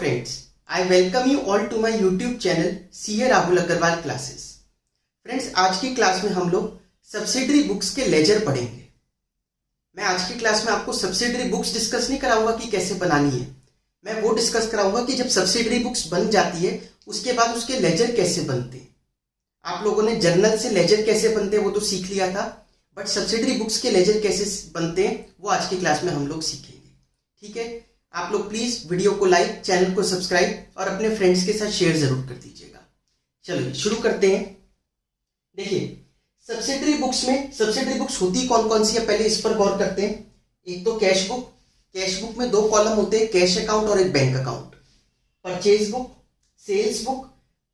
friends, I welcome you all to my YouTube channel CA Rahul Agarwal classes. Friends, आज की class में हम लोग सब्सिडरी बुक्स के लेजर पढ़ेंगे। मैं आज की क्लास में आपको सब्सिडरी बुक्स डिस्कस नहीं कराऊंगा कि कैसे बनानी है। मैं वो डिस्कस कराऊंगा कि जब सब्सिडरी बुक्स बन जाती है उसके बाद उसके लेजर कैसे बनते हैं। आप लोगों ने जर्नल से लेजर कैसे बनते हैं वो तो सीख लिया था, बट सब्सिडरी बुक्स के लेजर कैसे बनते हैं वो आज की क्लास में हम लोग सीखेंगे। ठीक है, आप लोग प्लीज वीडियो को लाइक, चैनल को सब्सक्राइब और अपने फ्रेंड्स के साथ शेयर जरूर कर दीजिएगा। चलिए शुरू करते हैं। देखिए, सब्सिडरी बुक्स होती कौन कौन सी है, पहले इस पर गौर करते हैं। एक तो कैश बुक में दो कॉलम होते हैं, कैश अकाउंट और एक bank account. Purchase book, sales book,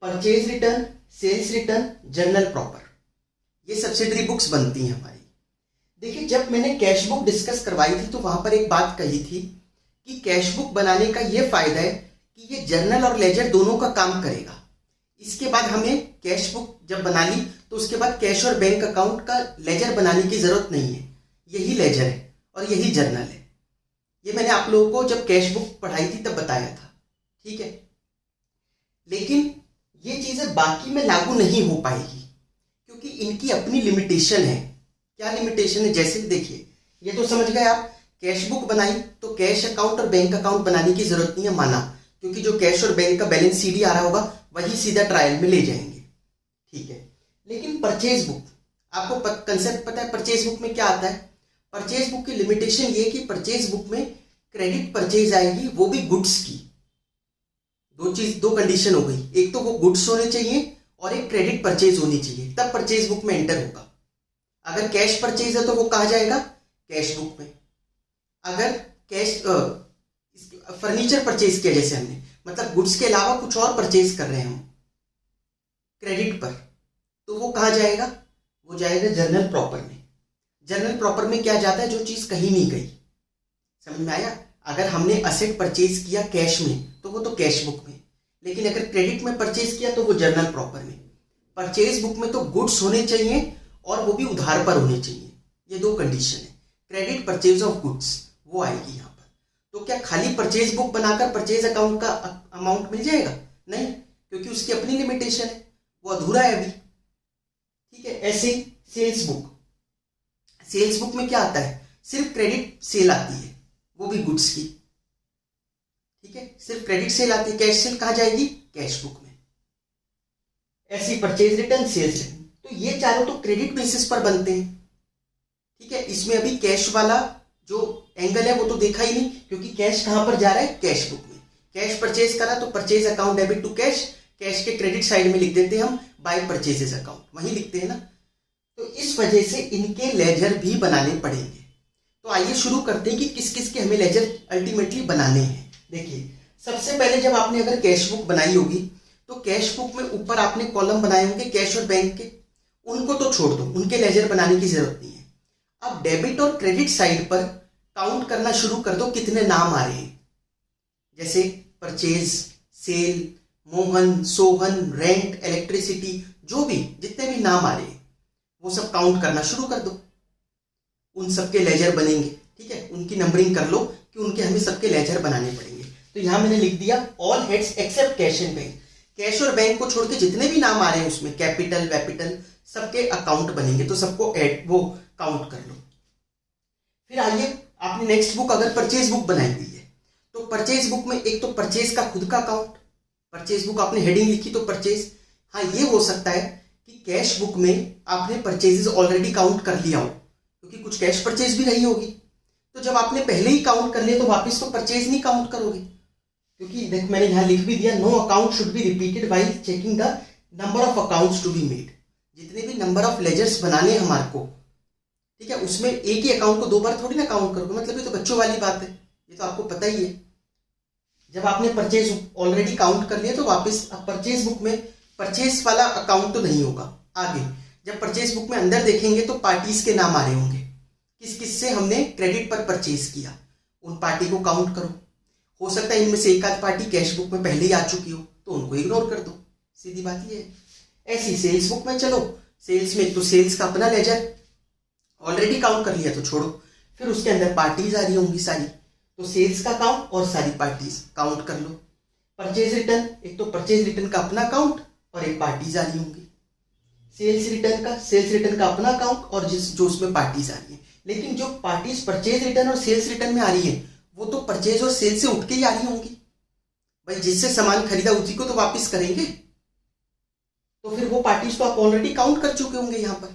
purchase return, sales return, journal proper, ये सब्सिडरी बुक्स बनती हैं हमारी। देखिए, जब मैंने कैश बुक डिस्कस करवाई थी तो वहां पर एक बात कही थी कि कैश बुक बनाने का ये फायदा है कि ये जर्नल और लेजर दोनों का काम करेगा। इसके बाद हमें कैश बुक जब बना ली तो उसके बाद कैश और बैंक अकाउंट का लेजर बनाने की जरूरत नहीं है। यही लेजर है और यही जर्नल है। ये मैंने आप लोगों को जब कैश बुक पढ़ाई थी तब बताया था। ठीक है, लेकिन ये चीजें बाकी में लागू नहीं हो पाएगी क्योंकि इनकी अपनी लिमिटेशन है। क्या लिमिटेशन है? जैसे देखिए, ये तो समझ गए आप, कैश बुक बनाई तो कैश अकाउंट और बैंक अकाउंट बनाने की जरूरत नहीं है, माना, क्योंकि जो कैश और बैंक का बैलेंस सीडी आ रहा होगा वही सीधा ट्रायल में ले जाएंगे। ठीक है, लेकिन परचेज बुक, आपको कंसेप्ट पता है परचेज बुक में क्या आता है? परचेज बुक की लिमिटेशन ये कि परचेज बुक में क्रेडिट परचेज आएगी, वो भी गुड्स की। दो कंडीशन हो गई, एक तो वो गुड्स होने चाहिए और एक क्रेडिट परचेज होनी चाहिए, तब परचेज बुक में एंटर होगा। अगर कैश परचेज है तो वो कहा जाएगा कैश बुक में। अगर कैश फर्नीचर परचेज किया जैसे हमने, मतलब गुड्स के अलावा कुछ और परचेज कर रहे हैं हम क्रेडिट पर, तो वो कहा जाएगा? वो जाएगा जर्नल प्रॉपर में। जर्नल प्रॉपर में क्या जाता है? जो चीज कहीं नहीं गई। समझ में आया? अगर हमने असेट परचेज किया कैश में तो वो तो कैश बुक में, लेकिन अगर क्रेडिट में परचेज किया तो वो जर्नल प्रॉपर में। परचेज बुक में तो गुड्स होने चाहिए और वो भी उधार पर होने चाहिए। ये दो कंडीशन है। क्रेडिट परचेज ऑफ गुड्स वो आएगी यहाँ पर। तो क्या खाली परचेज बुक बनाकर परचेज अकाउंट का अमाउंट मिल जाएगा? नहीं, क्योंकि उसकी अपनी लिमिटेशन है, वो अधूरा है अभी। ठीक है, ऐसे सेल्स बुक में क्या आता है? सिर्फ क्रेडिट सेल आती है, वो भी गुड्स की। ठीक है, सिर्फ क्रेडिट सेल आती है, कैश सेल कहाँ जाएगी? कैश बुक में। ऐसी परचेज रिटर्न, सेल्स रिटर्न, तो ये चारों तो क्रेडिट बेसिस पर बनते हैं। ठीक है, इसमें अभी कैश वाला जो एंगल है वो तो देखा ही नहीं, क्योंकि कैश कहां पर जा रहा है? कैश बुक में। कैश परचेज करा तो purchase account debit to cash, cash के क्रेडिट साइड में लिख देते हैं हम बाय परचेजेस अकाउंट, वहीं लिखते हैं ना। तो इस वजह से इनके लेजर भी बनाने पड़ेंगे। तो आइए शुरू करते हैं कि किस किस के हमें लेजर अल्टीमेटली बनाने हैं। देखिए, सबसे पहले जब आपने अगर कैश बुक बनाई होगी तो कैश बुक में ऊपर आपने कॉलम बनाए होंगे कैश और बैंक के, उनको तो छोड़ दो, उनके लेजर बनाने की जरूरत नहीं है। अब डेबिट और क्रेडिट साइड पर काउंट करना शुरू कर दो, कितने नाम आ रहे हैं। जैसे purchase, sale, Mohan, Sohan, rent, electricity, जो भी जितने भी नाम आ रहे हैं वो सब काउंट करना शुरू कर दो। उन सबके लेजर बनेंगे। ठीक है, उनकी नंबरिंग कर लो कि उनके हमें सबके लेजर बनाने पड़ेंगे। तो यहां मैंने लिख दिया all heads except cash and bank. Cash और बैंक को छोड़ के जितने भी नाम आ रहे हैं उसमें कैपिटल, वैपिटल, सबके अकाउंट बनेंगे, तो सबको ऐड वो काउंट कर लो। फिर आइए, आपने नेक्स्ट बुक अगर परचेज बुक बनाई हुई है तो परचेज बुक में एक तो परचेज का खुद का अकाउंट, परचेज बुक आपने हेडिंग लिखी तो परचेज। हाँ, ये हो सकता है कि कैश बुक में आपने परचेजेस ऑलरेडी काउंट कर लिया हो, क्योंकि कुछ कैश परचेज भी रही होगी। तो जब आपने पहले ही काउंट कर लिया तो वापस तो परचेज नहीं काउंट करोगे, क्योंकि देख मैंने यहां लिख भी दिया, no account should be repeated while checking the number of accounts to be made. जितने भी नंबर ऑफ लेजर्स बनाने हमारे को, ठीक है, उसमें एक ही अकाउंट को दो बार थोड़ी ना काउंट करोगे, मतलब ये तो बच्चों वाली बात है, ये तो आपको पता ही है। जब आपने परचेज ऑलरेडी काउंट कर लिया तो वापस अब परचेज बुक में परचेज वाला अकाउंट तो नहीं होगा। आगे जब परचेज बुक में अंदर देखेंगे तो पार्टीज के नाम आ रहे होंगे, किस किस से हमने क्रेडिट पर परचेज किया, उन पार्टी को काउंट करो। हो सकता है इनमें से एक आध पार्टी कैश बुक में पहले ही आ चुकी हो तो उनको इग्नोर कर दो, सीधी बात ये है। ऐसी सेल्स बुक में चलो, सेल्स में तो सेल्स का अपना लेजर ऑलरेडी काउंट कर लिया तो छोड़ो। फिर उसके अंदर पार्टीज आ रही होंगी सारी, तो सेल्स का काउंट और सारी पार्टीज काउंट कर लो। परचेज रिटर्न, एक तो परचेज रिटर्न का अपना अकाउंट और एक पार्टीज आ रही होंगी। सेल्स रिटर्न का अपना अकाउंट और जो उसमें पार्टीज आ रही है। लेकिन जो पार्टीज परचेज रिटर्न और सेल्स रिटर्न में आ रही है वो तो परचेज और सेल्स से उठ के ही आ रही होंगी भाई, जिससे सामान खरीदा उसी को तो वापस करेंगे, तो फिर वो पार्टीज तो आप ऑलरेडी काउंट कर चुके होंगे। यहाँ पर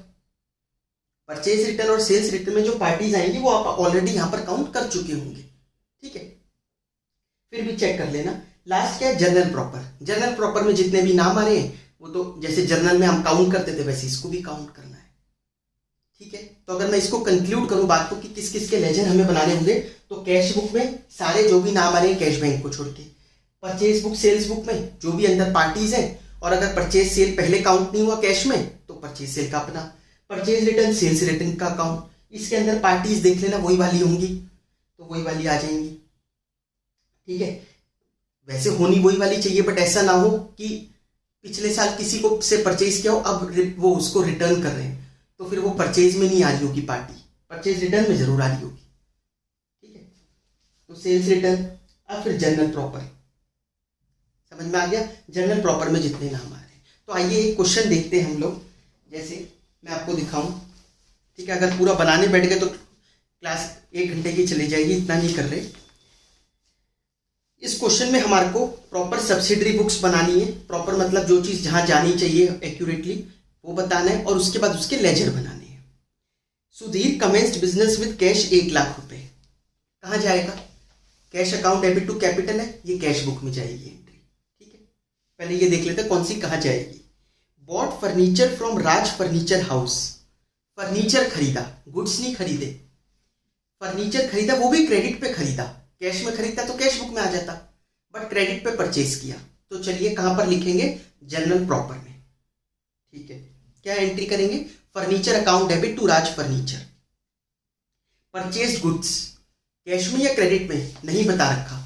परचेज रिटर्न और सेल्स रिटर्न में जो पार्टीज आएंगी वो आप ऑलरेडी यहाँ पर काउंट कर चुके होंगे। ठीक है, फिर भी चेक कर लेना। लास्ट क्या है, जर्नल प्रॉपर। जर्नल प्रॉपर में जितने भी नाम आ रहे हैं वो तो जैसे जर्नल में हम काउंट करते थे वैसे इसको भी काउंट करना है। ठीक है, तो अगर मैं इसको कंक्लूड करूं बात को कि किस किस के लेजर हमें बनाने होंगे, तो कैश बुक में सारे जो भी नाम आ रहे हैं कैश बैंक को छोड़ के, परचेज बुक सेल्स बुक में जो भी अंदर पार्टीज है, और अगर परचेज सेल पहले काउंट नहीं हुआ कैश में तो परचेज सेल का अपना, परचेज रिटर्न सेल्स रिटर्न का अकाउंट, इसके अंदर पार्टीज देख लेना वही वाली होंगी तो वही वाली आ जाएंगी। ठीक है, वैसे होनी वही वाली चाहिए, बट ऐसा ना हो कि पिछले साल किसी को से परचेज किया हो अब वो उसको रिटर्न कर रहे हैं तो फिर वो परचेज में नहीं आ रही होगी पार्टी, परचेज रिटर्न में जरूर आ रही होगी। ठीक है, तो सेल्स रिटर्न। अब फिर जर्नल प्रॉपर, समझ में आ गया, जर्नल प्रॉपर में जितने नाम आ रहे हैं। तो आइए एक क्वेश्चन देखते हैं हम लोग, जैसे मैं आपको दिखाऊं। ठीक है, अगर पूरा बनाने बैठ गए तो क्लास 1 घंटे की चली जाएगी, इतना नहीं कर रहे। इस क्वेश्चन में हमारे को प्रॉपर सब्सिडरी बुक्स बनानी है। प्रॉपर मतलब जो चीज जहां जानी चाहिए एक्यूरेटली वो बताना है, और उसके बाद उसके लेजर बनाने हैं। Sudhir commenced business with cash 1 lakh रुपए, कहाँ जाएगा, cash account debit to capital है, ये कैश बुक में जाएगी एंट्री। ठीक है, पहले ये देख लेते हैं कौन सी कहाँ जाएगी। Bought furniture from Raj furniture house, furniture खरीदा, गुड्स नहीं खरीदे, फर्नीचर खरीदा, वो भी क्रेडिट पे खरीदा। कैश में खरीदता तो कैश बुक में आ जाता, बट क्रेडिट पे परचेज किया। तो चलिए कहां पर लिखेंगे, जर्नल प्रॉपर में। ठीक है, क्या एंट्री करेंगे, furniture account debit to Raj furniture. Purchase goods cash में या क्रेडिट में नहीं बता रखा,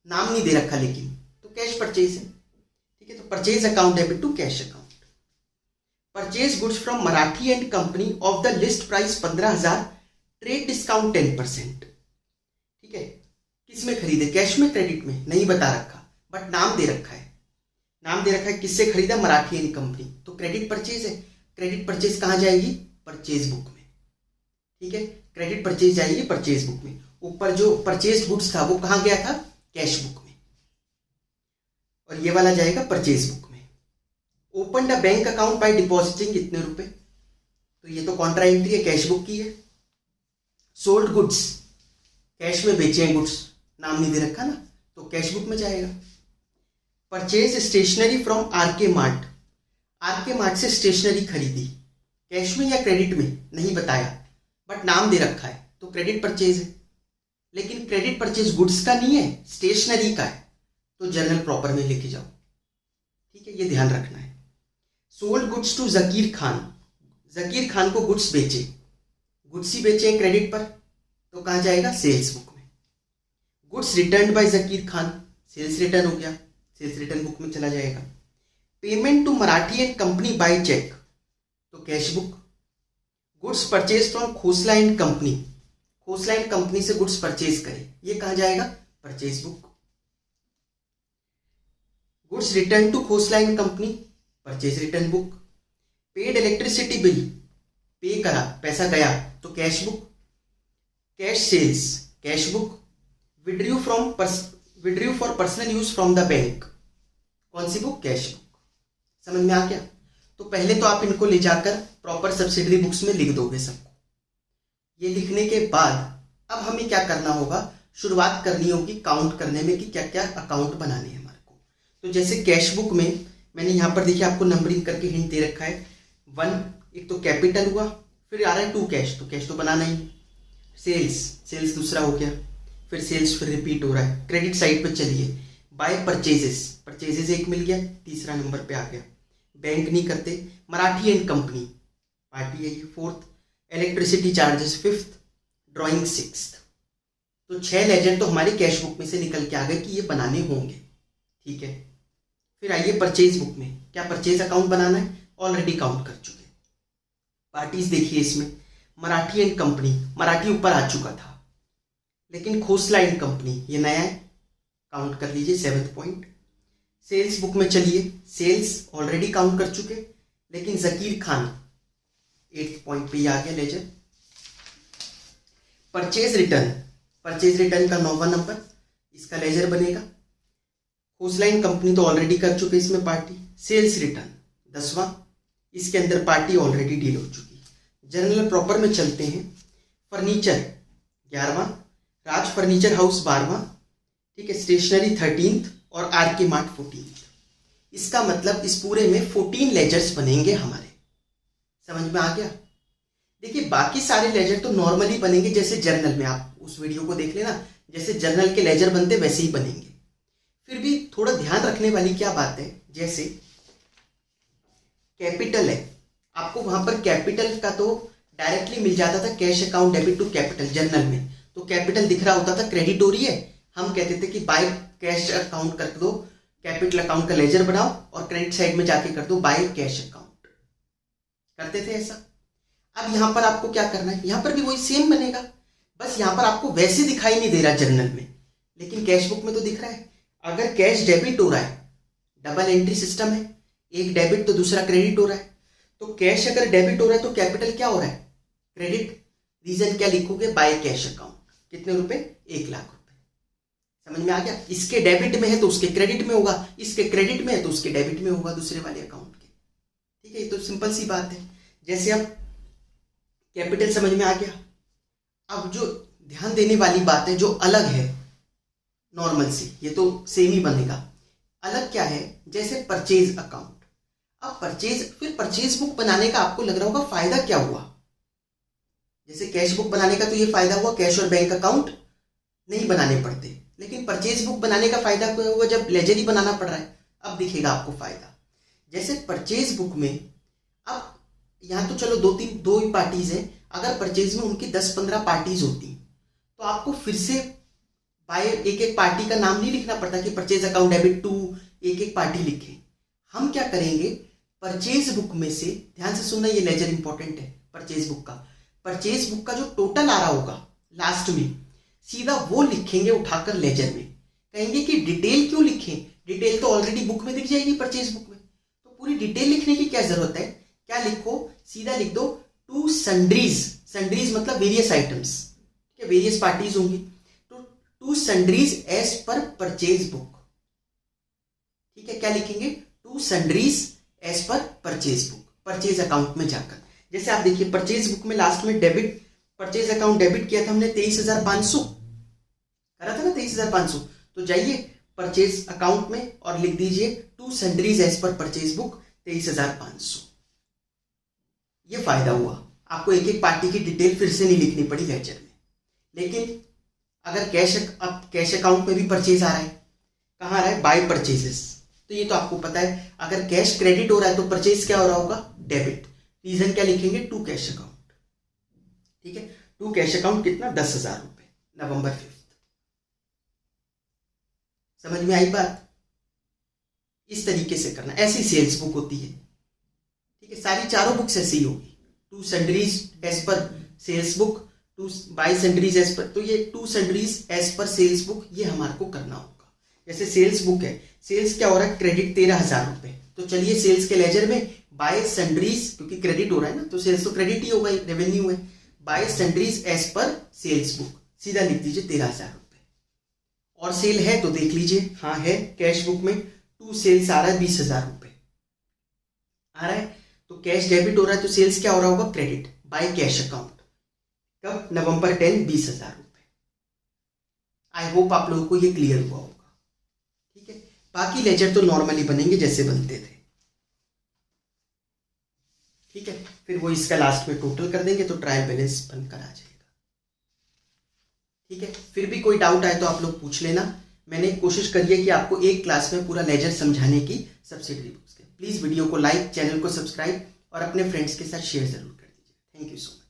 नाम नहीं दे रखा, लेकिन तो कैश परचेज है। ठीक है, तो purchase account debit to cash account. Purchase goods from Marathi and company of the list price 15,000, trade discount 10%। ठीक है, किसमें खरीदे, कैश में क्रेडिट में नहीं बता रखा, बट नाम दे रखा है। नाम दे रखा है किससे खरीदा, मराठी एंड कंपनी, तो क्रेडिट परचेज है। क्रेडिट परचेज कहां जाएगी, परचेज बुक में। ठीक है, क्रेडिट परचेज जाएगी परचेज बुक में। ऊपर जो परचेज गुड्स था वो कहां गया था, कैश बुक में, और ये वाला जाएगा परचेज बुक में। Open the bank account by depositing इतने रुपए, तो ये तो कॉन्ट्रा एंट्री है, कैश बुक की है। सोल्ड गुड्स, कैश में बेचे हैं गुड्स, नाम नहीं दे रखा ना, तो कैश बुक में जाएगा। Purchase stationery from RK mart, RK mart से स्टेशनरी खरीदी, कैश में या क्रेडिट में नहीं बताया, बट नाम दे रखा है, तो क्रेडिट परचेज है। लेकिन क्रेडिट परचेज गुड्स का नहीं है, स्टेशनरी का है, तो जर्नल प्रॉपर में लेके जाओ। ठीक है, ये ध्यान रखना है। Sold goods to Zakir Khan, Zakir Khan को गुड्स बेचे, गुड्स ही बेचे हैं क्रेडिट पर, तो कहां जाएगा, सेल्स बुक में। Goods return by Zakir Khan, sales return हो गया, सेल्स रिटर्न बुक में चला जाएगा। Payment to Marathi and company by cheque, तो cash book. Goods purchase from Khosla and company, Khosla and company से गुड्स परचेज करे, ये कहां जाएगा, purchase book. Goods return to Khosla and company, purchase return book. Paid electricity bill, pay करा, पैसा गया, तो cash book. Cash sales, cash book. Withdrew for personal use from the bank, कौन सी बुक, कैश बुक। समझ में आ गया। तो पहले तो आप इनको ले जाकर प्रॉपर सब्सिडरी बुक्स में लिख दोगे सबको। ये लिखने के बाद अब हमें क्या करना होगा, शुरुआत करनी होगी काउंट करने में कि क्या क्या अकाउंट बनाने हैं हमारे को। तो जैसे कैश बुक में मैंने यहाँ पर देखिए आपको नंबरिंग करके हिंट दे रखा है। 1 एक तो कैपिटल हुआ, फिर आ रहा है 2 कैश, तो कैश तो बनाना ही। सेल्स दूसरा हो गया, फिर सेल्स फिर रिपीट हो रहा है। क्रेडिट साइड पे चलिए, बाय परचेजेस एक मिल गया, तीसरा नंबर पे आ गया। बैंक नहीं करते, मराठी एंड कंपनी पार्टी है ये 4th, electricity charges 5th, drawing 6th। तो 6 लेजर तो हमारे कैश बुक में से निकल के आ गए कि ये बनाने होंगे। ठीक है, फिर आइए परचेज बुक में, क्या परचेज अकाउंट बनाना है, ऑलरेडी काउंट कर चुके। पार्टीज देखिए इसमें, मराठी एंड कंपनी, मराठी ऊपर आ चुका था, लेकिन खोसला एंड कंपनी ये नया है, काउंट कर लीजिए 7th पॉइंट। सेल्स बुक में चलिए, सेल्स ऑलरेडी काउंट कर चुके, लेकिन जकीर खान 8th पॉइंट पे आ गया लेजर। परचेज रिटर्न का 9वां नंबर, इसका लेजर बनेगा। खोसलाइन कंपनी तो ऑलरेडी कर चुके इसमें पार्टी। सेल्स रिटर्न 10वां, इसके अंदर पार्टी ऑलरेडी डील हो चुकी। जनरल प्रॉपर में चलते हैं। फर्नीचर 11वां, राज फर्नीचर हाउस 12वां, ठीक है, स्टेशनरी 13th और आर के मार्ट 14th। इसका मतलब इस पूरे में 14 लेजर्स बनेंगे हमारे। समझ में आ गया? देखिए बाकी सारे लेजर तो नॉर्मली बनेंगे, जैसे जर्नल में आप उस वीडियो को देख लेना, जैसे जर्नल के लेजर बनते वैसे ही बनेंगे। फिर भी थोड़ा ध्यान रखने वाली क्या बात है, जैसे कैपिटल है, आपको वहां पर कैपिटल का तो डायरेक्टली मिल जाता था, cash account debit to capital journal में, तो कैपिटल दिख रहा होता था क्रेडिटोरी है, हम कहते थे कि बाय कैश अकाउंट कर दो, कैपिटल अकाउंट का लेजर बनाओ और क्रेडिट साइड में जाके कर दो बाय कैश अकाउंट, करते थे ऐसा। अब यहां पर आपको क्या करना है, यहां पर भी वही सेम बनेगा, बस यहां पर आपको वैसे दिखाई नहीं दे रहा जर्नल में, लेकिन कैश बुक में तो दिख रहा है। अगर कैश डेबिट हो रहा है, डबल एंट्री सिस्टम है, एक डेबिट तो दूसरा क्रेडिट हो रहा है, तो कैश अगर डेबिट हो रहा है तो कैपिटल क्या हो रहा है, क्रेडिट। रीजन क्या लिखोगे, बाय कैश अकाउंट, कितने रुपए, 1 लाख रुपए। समझ में आ गया? इसके डेबिट में है तो उसके क्रेडिट में होगा, इसके क्रेडिट में है तो उसके डेबिट में होगा, दूसरे वाले अकाउंट के। ठीक है, ये तो सिंपल सी बात है। जैसे अब कैपिटल समझ में आ गया। अब जो ध्यान देने वाली बात है, जो अलग है नॉर्मल से, ये तो सेम ही बनेगा, अलग क्या है, जैसे परचेज अकाउंट। अब फिर परचेज बुक बनाने का आपको लग रहा होगा फायदा क्या हुआ, जैसे कैश बुक बनाने का तो ये फायदा हुआ, कैश और बैंक अकाउंट नहीं बनाने पड़ते, लेकिन परचेज बुक बनाने का फायदा क्या हुआ, जब लेजर ही बनाना पड़ रहा है। अब दिखेगा आपको फायदा, जैसे परचेज बुक में, अब यहां तो चलो दो ही पार्टीज है, अगर परचेज में उनकी 10-15 पार्टीज होती तो आपको फिर से बाय एक पार्टी का नाम नहीं लिखना पड़ता कि परचेज अकाउंट डेबिट टू एक पार्टी लिखे। हम क्या करेंगे, परचेज बुक में से, ध्यान से सुनना, ये लेजर इंपॉर्टेंट है परचेज बुक का जो टोटल आ रहा होगा लास्ट में, सीधा वो लिखेंगे उठाकर लेजर में। कहेंगे कि डिटेल क्यों लिखें, डिटेल तो ऑलरेडी बुक में दिख जाएगी परचेज बुक में, तो पूरी डिटेल लिखने की क्या जरूरत है। क्या लिखो, सीधा लिख दो टू सन्ड्रीज मतलब वेरियस आइटम्स, ठीक है, वेरियस पार्टीज होंगी, तो to sundries as per purchase book. ठीक है, क्या लिखेंगे, to sundries as per purchase book, purchase account में जाकर। जैसे आप देखिए परचेज बुक में लास्ट में डेबिट, परचेज अकाउंट डेबिट किया था हमने 23,500 करा था ना, 23,500, तो जाइए परचेज अकाउंट में और लिख दीजिए to sundries as per purchase book 23,500। ये फायदा हुआ, आपको एक पार्टी की डिटेल फिर से नहीं लिखनी पड़ी लेजर में। लेकिन अगर कैश अकाउंट में भी परचेज आ रहा है, कहाँ आ रहा है, बाय परचेजेस, तो ये तो आपको पता है। अगर कैश क्रेडिट हो रहा है तो परचेज क्या हो रहा होगा, डेबिट। रीजन क्या लिखेंगे, टू कैश अकाउंट। ठीक है, टू कैश अकाउंट कितना, 10,000 रुपए, November 5th। समझ में आई बात? इस तरीके से करना, ऐसी सेल्स बुक होती है। ठीक है, सारी चारों बुक्स ऐसी ही होगी, to sundries as per sales book, to by sundries as per, तो ये to sundries as per sales book, ये हमारे को करना होगा। जैसे सेल्स बुक है, सेल्स क्या हो रहा है, क्रेडिट 13,000 रुपए, तो चलिए सेल्स के लेजर में बाय सन्ड्रीज, क्योंकि क्रेडिट हो रहा है ना, तो सेल्स तो क्रेडिट ही होगा, रेवेन्यू है, by sundries as per sales book, सीधा लिख दीजिए 13,000 रुपए। और सेल है तो देख लीजिए, हाँ है, कैश बुक में टू सेल्स आ रहा है 20,000 रुपए आ रहा है, तो कैश डेबिट हो रहा है तो सेल्स क्या हो रहा होगा, क्रेडिट, बाय कैश अकाउंट, कब, November 10, 20,000 रुपए। आई होप आप लोगों को ये क्लियर हुआ होगा। ठीक है, बाकी लेजर तो नॉर्मली बनेंगे जैसे बनते थे। ठीक है, फिर वो इसका लास्ट में टोटल कर देंगे तो ट्रायल बैलेंस बनकर आ जाएगा। ठीक है, फिर भी कोई डाउट आए तो आप लोग पूछ लेना। मैंने कोशिश करी है कि आपको एक क्लास में पूरा लेजर समझाने की सब्सिडरी बुक्स के। प्लीज वीडियो को लाइक, चैनल को सब्सक्राइब और अपने फ्रेंड्स के साथ शेयर जरूर कर दीजिए। Thank you so much.